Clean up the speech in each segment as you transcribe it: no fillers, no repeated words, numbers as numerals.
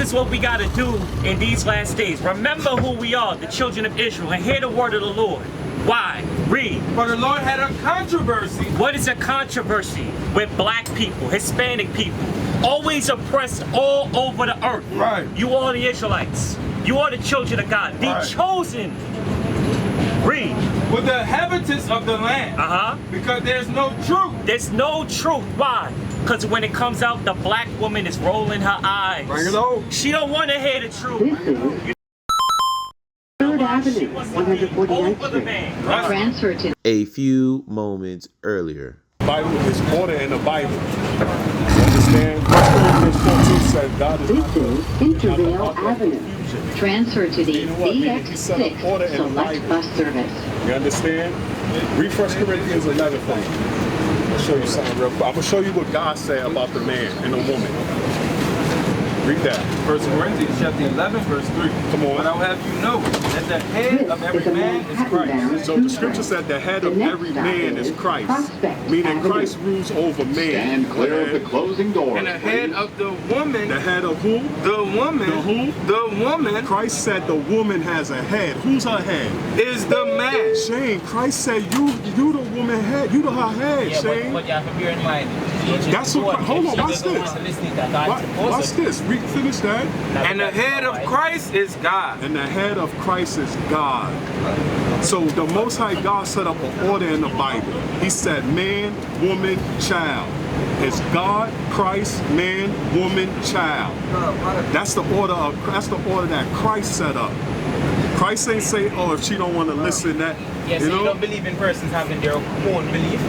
is what we got to do in these last days. Remember who we are, the children of Israel, and hear the word of the Lord. Why? Read. For the Lord had a controversy. What is a controversy? With black people, Hispanic people, always oppressed all over the earth. Right. You are the Israelites. You are the children of God, the chosen. Read. With the inhabitants of the land. Because there's no truth. There's no truth. Why? Because when it comes out, the black woman is rolling her eyes. Bring it on. She don't want to hear the truth. This is 3rd Avenue, 149th Street. Transfer to A few moments earlier. Bible is order in the Bible. You understand? 1 Corinthians 14 said God is This is Intervale Avenue. Transfer to the BX6 Select Bus Service. You understand? Read 1 Corinthians 11 for me. I'll show you something real quick. I'm going to show you what God said about the man and the woman. Read that. 1 Corinthians chapter 11, verse 3. Come on. But I'll have you know that the head of every man is Christ. So the scripture said the head of every man is Christ. Meaning Christ rules over man. Stand clear of the closing doors. And the head of the woman. The head of who? The woman. The who? The woman. Christ said the woman has a head. Who's her head? Is the man. Shane, Christ said you the woman head. You her head, Shane. But you have to bear in mind. That's what. Hold on, watch this. Watch this. Finish that. And the head of Christ is God. And the head of Christ is God. So the Most High God set up an order in the Bible. He said man, woman, child. It's God, Christ, man, woman, child. That's the order that Christ set up. Christ ain't say, oh, if she don't want to listen, that yes, you don't believe in persons having their own belief.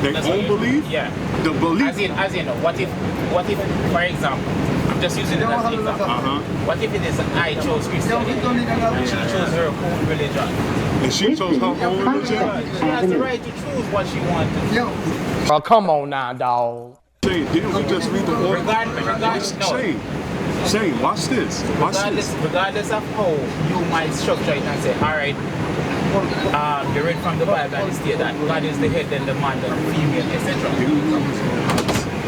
Their own belief? Yeah. The belief. As in, what if, for example, I'm just using it as an example. What if it is I chose Christianity and she chose her own religion? And she chose her own religion? She has the right to choose what she wants to do. Oh, come on now, dog. Shane, didn't we just read the order? Shane, watch this. Regardless of how you might structure it and say, all right, you read from the Bible and state that God is the head, then the man, then the female, etc.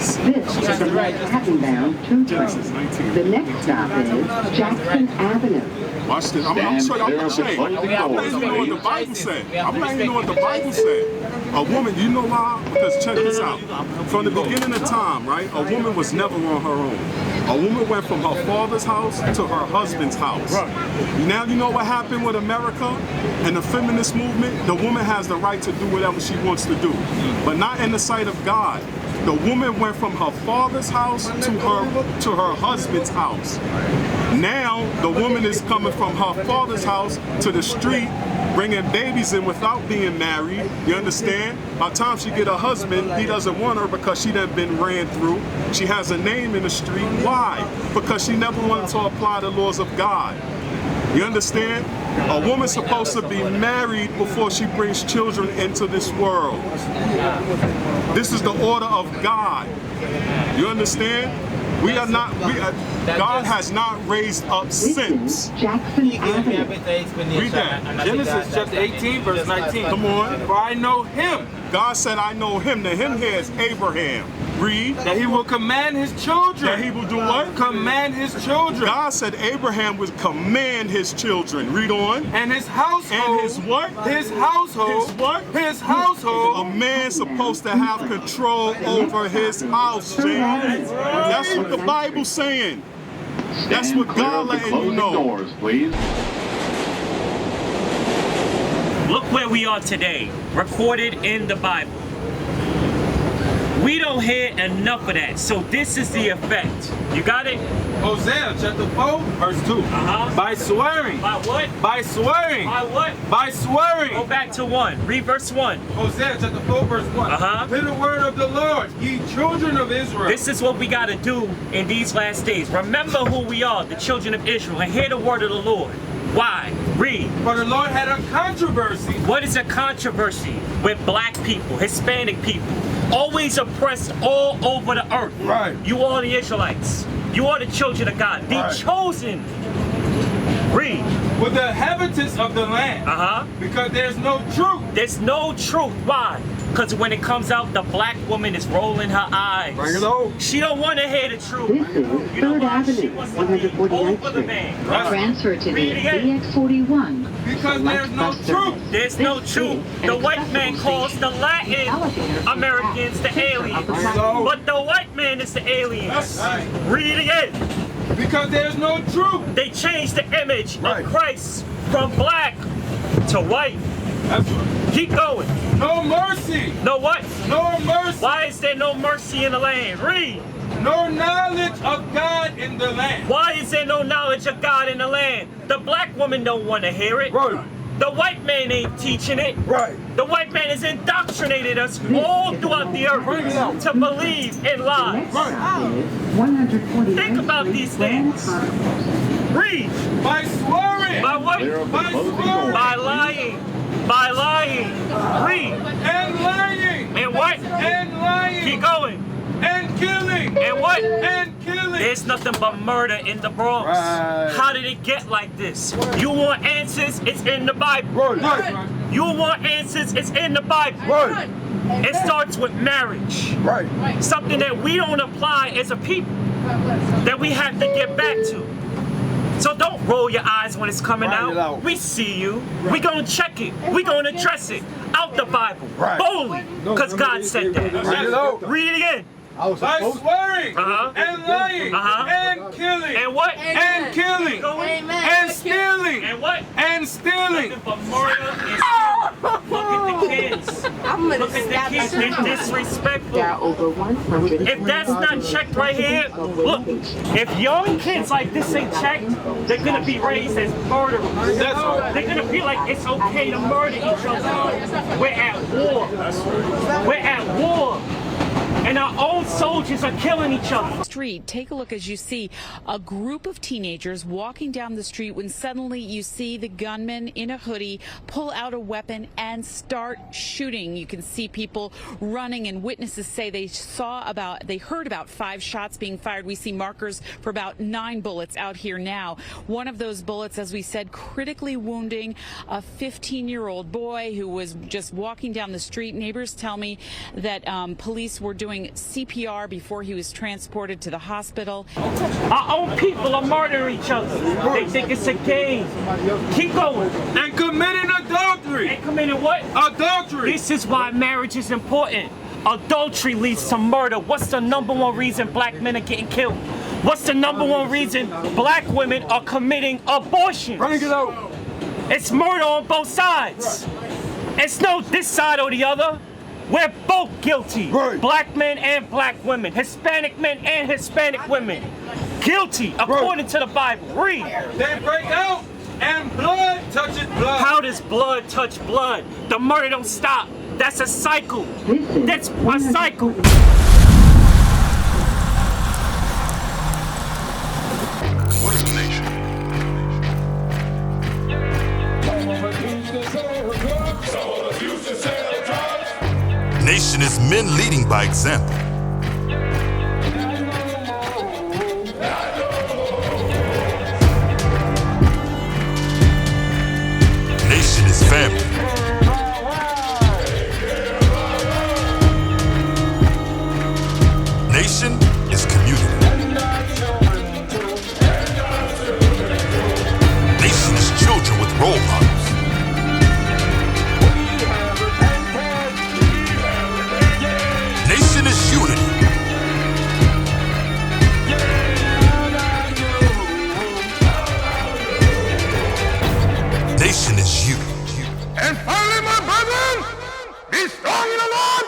This is the Manhattan-bound 2 train. The next stop is Jackson Avenue. Watch this. I'm letting you know what the Bible said. I'm letting you know what the Bible said. A woman, you know why? Because check this out. From the beginning of time, right, a woman was never on her own. A woman went from her father's house to her husband's house. Now you know what happened with America and the feminist movement? The woman has the right to do whatever she wants to do, but not in the sight of God. The woman went from her father's house to her husband's house. Now the woman is coming from her father's house to the street, bringing babies in without being married. You understand? By the time she get a husband, he doesn't want her because she done been ran through. She has a name in the street. Why? Because she never wanted to apply the laws of God. You understand? A woman's supposed to be married before she brings children into this world. This is the order of God. You understand? God has not raised up since. Jackson Avenue. Read that. Genesis chapter 18, verse 19. Come on. For I know him. God said, I know him. The him here is Abraham. Read. That he will command his children. That he will do what? Command his children. God said Abraham would command his children. Read on. And his household. And his what? His household. His what? His household. A man's supposed to have control over his house, James. That's what the Bible's saying. That's what God letting you know. Doors, please. Look where we are today, recorded in the Bible. We don't hear enough of that, so this is the effect. You got it? Hosea chapter 4, verse 2. By swearing. By what? By swearing. By what? By swearing. Go back to 1. Read verse 1. Hosea chapter 4, verse 1. Hear the word of the Lord, ye children of Israel. This is what we got to do in these last days. Remember who we are, the children of Israel, and hear the word of the Lord. Why? Read. For the Lord had a controversy. What is a controversy? With black people, Hispanic people, always oppressed all over the earth. Right. You are the Israelites. You are the children of God, the chosen. Read. With the inhabitants of the land. Because there's no truth. There's no truth. Why? Because when it comes out, the black woman is rolling her eyes. Bring it on. She don't want to hear the truth. This is You know 3rd why? She Avenue, wants to be 149th over the Street. man. Transfer to the Read it again. BX41. Because there's no truth. There's no truth. The white man calls the Latin Americans the aliens. But the white man is the aliens. Read it again. Because there's no truth. They changed the image of Christ from black to white. Keep going. No mercy. No what? No mercy. Why is there no mercy in the land? Read. No knowledge of God in the land. Why is there no knowledge of God in the land? The black woman don't want to hear it. Right. The white man ain't teaching it. Right. The white man has indoctrinated us all throughout the earth to believe in lies. Think about these things. Read. By swearing. By what? By swearing. By lying. By lying. Read. And lying. And what? And lying. Keep going. And killing. And what? And killing. There's nothing but murder in the Bronx. Right. How did it get like this? You want answers? It's in the Bible. Right. You want answers? It's in the Bible. Right. It starts with marriage. Right. Something that we don't apply as a people, that we have to get back to. So don't roll your eyes when it's coming out. We see you. We gonna check it. We gonna address it. Out the Bible. Boldly. Because God said that. Read it again. By swearing. And lying. And killing. And what? And killing. And stealing. And what? And stealing. Nothing but murder and look at the kids. Look at the kids. They're disrespectful. There are over 100. If that's not checked right here, look, if young kids like this ain't checked, they're gonna be raised as murderers. They're gonna feel like it's okay to murder each other. We're at war. We're at war. And our own soldiers are killing each other. Street. Take a look as you see a group of teenagers walking down the street when suddenly you see the gunman in a hoodie pull out a weapon and start shooting. You can see people running, and witnesses say they heard about 5 shots being fired. We see markers for about 9 bullets out here now. One of those bullets, as we said, critically wounding a 15-year-old boy who was just walking down the street. Neighbors tell me that police were doing CPR before he was transported to the hospital. Our own people are murdering each other. They think it's a game. Keep going. And committing adultery. And committing what? Adultery. This is why marriage is important. Adultery leads to murder. What's the #1 reason black men are getting killed? What's the #1 reason black women are committing abortion? Bring it out. It's murder on both sides. It's no this side or the other. We're both guilty. Right. Black men and black women. Hispanic men and Hispanic women. Guilty according to the Bible. Read. They break out and blood touches blood. How does blood touch blood? The murder don't stop. That's a cycle. That's a cycle. What is a nation? Nation is men leading by example. Nation is family. Nation is community. Nation is children with role models. Nation is unity. Nation is you. And finally, my brethren, be strong in the Lord